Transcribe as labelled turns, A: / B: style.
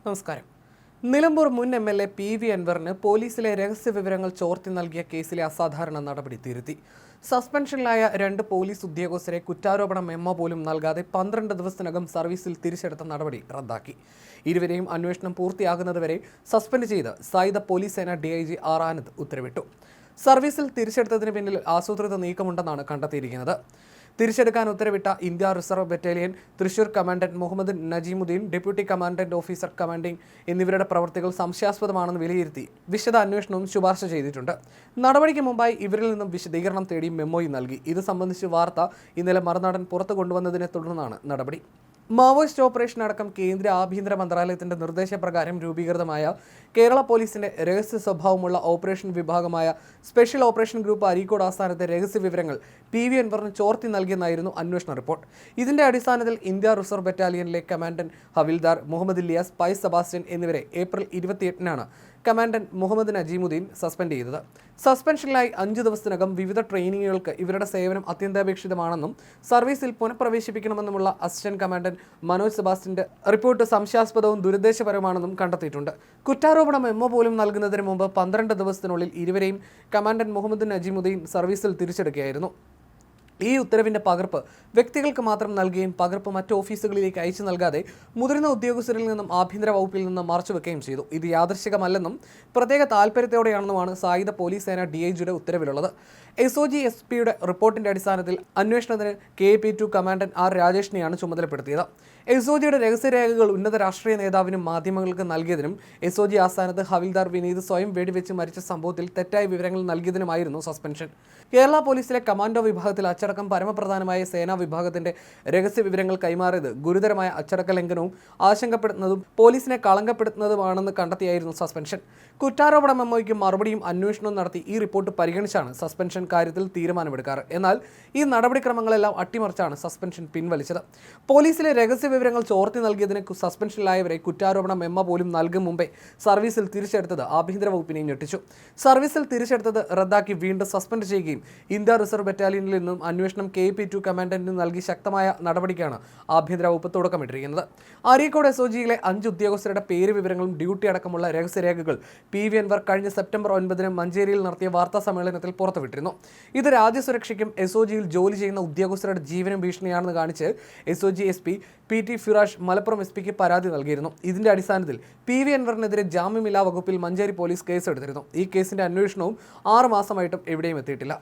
A: നമസ്കാരം. നിലമ്പൂർ മുൻ MLA. PV. അൻവറിന് പോലീസിലെ രഹസ്യവിവരങ്ങൾ ചോർത്തി നൽകിയ കേസിലെ അസാധാരണ നടപടി തിരുത്തി. സസ്പെൻഷനിലായ 2 പോലീസ് ഉദ്യോഗസ്ഥരെ കുറ്റാരോപണ മെമ്മോ പോലും നൽകാതെ 12 ദിവസത്തിനകം സർവീസിൽ തിരിച്ചെടുത്ത നടപടി റദ്ദാക്കി. ഇരുവരെയും അന്വേഷണം പൂർത്തിയാകുന്നതുവരെ സസ്പെൻഡ് ചെയ്ത് സായുധ പോലീസ് സേന DIG ആർ ആനന്ദ് ഉത്തരവിട്ടു. സർവീസിൽ തിരിച്ചെടുത്തതിന് പിന്നിൽ ആസൂത്രിത നീക്കമുണ്ടെന്നാണ് കണ്ടെത്തിയിരിക്കുന്നത്. തിരിച്ചെടുക്കാൻ ഉത്തരവിട്ട India reserve battalion Thrissur commandant Muhammad Najeemudheen, deputy commandant officer commanding എന്നിവരുടെ പ്രവൃത്തികൾ സംശയാസ്പദമാണെന്ന് വിലയിരുത്തി വിശദ അന്വേഷണവും ശുപാർശ ചെയ്തിട്ടുണ്ട്. നടപടിക്ക് മുമ്പായി ഇവരിൽ നിന്നും വിശദീകരണം തേടി മെമ്മോയും നൽകി. ഇത് സംബന്ധിച്ച് വാർത്ത ഇന്നലെ മറുനാടൻ പുറത്തു കൊണ്ടുവന്നതിനെ തുടർന്നാണ് നടപടി. മാവോയിസ്റ്റ് ഓപ്പറേഷൻ അടക്കം കേന്ദ്ര ആഭ്യന്തര മന്ത്രാലയത്തിന്റെ നിർദ്ദേശപ്രകാരം രൂപീകൃതമായ കേരള പോലീസിന്റെ രഹസ്യ സ്വഭാവമുള്ള ഓപ്പറേഷൻ വിഭാഗമായ സ്പെഷ്യൽ ഓപ്പറേഷൻ ഗ്രൂപ്പ് അരീക്കോട് ആസ്ഥാനത്തെ രഹസ്യ വിവരങ്ങൾ പി.വി. അൻവറിന് ചോർത്തി നൽകിയെന്നായിരുന്നു അന്വേഷണ റിപ്പോർട്ട്. ഇതിന്റെ അടിസ്ഥാനത്തിൽ ഇന്ത്യ റിസർവ് ബറ്റാലിയനിലെ കമാൻഡന്റ് ഹവിൽദാർ മുഹമ്മദ് ഇലിയാസ്, പൈ സെബാസ്റ്റ്യൻ എന്നിവരെ ഏപ്രിൽ 28-നാണ് കമാൻഡന്റ് മുഹമ്മദ് നജീമുദ്ദീൻ സസ്പെൻഡ് ചെയ്തത്. സസ്പെൻഷനിലായി 5 ദിവസത്തിനകം വിവിധ ട്രെയിനിങ്ങുകൾക്ക് ഇവരുടെ സേവനം അത്യന്താപേക്ഷിതമാണെന്നും സർവീസിൽ പുനഃപ്രവേശിപ്പിക്കണമെന്നുമുള്ള അസിസ്റ്റന്റ് കമാൻഡന്റ് മനോജ് സെബാസ്റ്റ്യന്റെ റിപ്പോർട്ട് സംശയാസ്പദവും ദുരുദ്ദേശപരമാണെന്നും കണ്ടെത്തിയിട്ടുണ്ട്. കുറ്റാരോപണ മെമ്മോ പോലും നൽകുന്നതിന് മുമ്പ് 12 ദിവസത്തിനുള്ളിൽ ഇരുവരെയും കമാൻഡന്റ് മുഹമ്മദ് നജീമുദ്ദീൻ സർവീസിൽ തിരിച്ചെടുക്കുകയായിരുന്നു. ഈ ഉത്തരവിന്റെ പകർപ്പ് വ്യക്തികൾക്ക് മാത്രം നൽകുകയും പകർപ്പ് മറ്റ് ഓഫീസുകളിലേക്ക് അയച്ചു നൽകാതെ മുതിർന്ന ഉദ്യോഗസ്ഥരിൽ നിന്നും ആഭ്യന്തര വകുപ്പിൽ നിന്നും മറച്ചുവെക്കുകയും ചെയ്തു. ഇത് യാദൃശ്ചികമല്ലെന്നും പ്രത്യേക താൽപര്യത്തോടെയാണെന്നുമാണ് സായുധ പോലീസ് സേന DIGയുടെ ഉത്തരവിലുള്ളത്. SOG SP-യുടെ റിപ്പോർട്ടിന്റെ അടിസ്ഥാനത്തിൽ അന്വേഷണത്തിന് KP2 കമാൻഡന്റ് ആർ രാജേഷിനെയാണ് ചുമതലപ്പെടുത്തിയത്. SOGയുടെ രഹസ്യരേഖകൾ ഉന്നത രാഷ്ട്രീയ നേതാവിനും മാധ്യമങ്ങൾക്ക് നൽകിയതിനും SOG ആസ്ഥാനത്ത് ഹവിൽദാർ വിനീത് സ്വയം വെടിവെച്ച് മരിച്ച സംഭവത്തിൽ തെറ്റായ വിവരങ്ങൾ നൽകിയതിനുമായിരുന്നു സസ്പെൻഷൻ. കേരള പോലീസിലെ കമാൻഡോ വിഭാഗത്തിൽ അച്ചടക്കം പരമപ്രധാനമായ സേനാ വിഭാഗത്തിന്റെ രഹസ്യ വിവരങ്ങൾ കൈമാറിയത് ഗുരുതരമായ അച്ചടക്ക ലംഘനവും ആശങ്കപ്പെടുന്നതും പോലീസിനെ കളങ്കപ്പെടുത്തുന്നതുമാണെന്ന് കണ്ടെത്തിയായിരുന്നു സസ്പെൻഷൻ. കുറ്റാരോപണ മെമ്മോയ്ക്ക് മറുപടിയും അന്വേഷണവും നടത്തി ഈ റിപ്പോർട്ട് പരിഗണിച്ചാണ് സസ്പെൻഷൻ കാര്യത്തിൽ തീരുമാനമെടുക്കാറ്. എന്നാൽ ഈ നടപടിക്രമങ്ങളെല്ലാം അട്ടിമറിച്ചാണ് സസ്പെൻഷൻ പിൻവലിച്ചത്. പോലീസിലെ രഹസ്യ വിവരങ്ങൾ ചോർത്തി നൽകിയതിന് സസ്പെൻഷനിലായവരെ കുറ്റാരോപണ മെമ്മോ പോലും നൽകും മുമ്പേ സർവീസിൽ തിരിച്ചെടുത്തത് ആഭ്യന്തര വകുപ്പിനെയും ഞെട്ടിച്ചു. സർവീസിൽ തിരിച്ചെടുത്തത് റദ്ദാക്കി വീണ്ടും സസ്പെൻഡ് ചെയ്യുകയും ഇന്ത്യ റിസർവ് ബറ്റാലിയനിൽ നിന്നും അന്വേഷണം KP2 കമാൻഡന്റിന് നൽകി ശക്തമായ നടപടിക്കാണ് ആഭ്യന്തര വകുപ്പ് തുടക്കമിട്ടിരിക്കുന്നത്. അരീക്കോട് SOGയിലെ 5 ഉദ്യോഗസ്ഥരുടെ പേര് വിവരങ്ങളും ഡ്യൂട്ടി അടക്കമുള്ള രഹസ്യരേഖകൾ പി.വി. അൻവർ കഴിഞ്ഞ സെപ്റ്റംബർ 9-ന് മഞ്ചേരിയിൽ നടത്തിയ വാർത്താ സമ്മേളനത്തിൽ പുറത്തുവിട്ടിരുന്നു. ഇത് രാജ്യസുരക്ഷയ്ക്കും SOGയിൽ ജോലി ചെയ്യുന്ന ഉദ്യോഗസ്ഥരുടെ ജീവനും ഭീഷണിയാണെന്ന് കാണിച്ച് SOG SP PT Firash Malappuram SP-ക്ക് പരാതി നൽകിയിരുന്നു. ഇതിന്റെ അടിസ്ഥാനത്തിൽ പി.വി. അൻവറിനെതിരെ ജാമ്യമില്ലാ വകുപ്പിൽ മഞ്ചേരി പോലീസ് കേസെടുത്തിരുന്നു. ഈ കേസിന്റെ അന്വേഷണവും 6 മാസമായിട്ടും എവിടെയും എത്തിയിട്ടില്ല.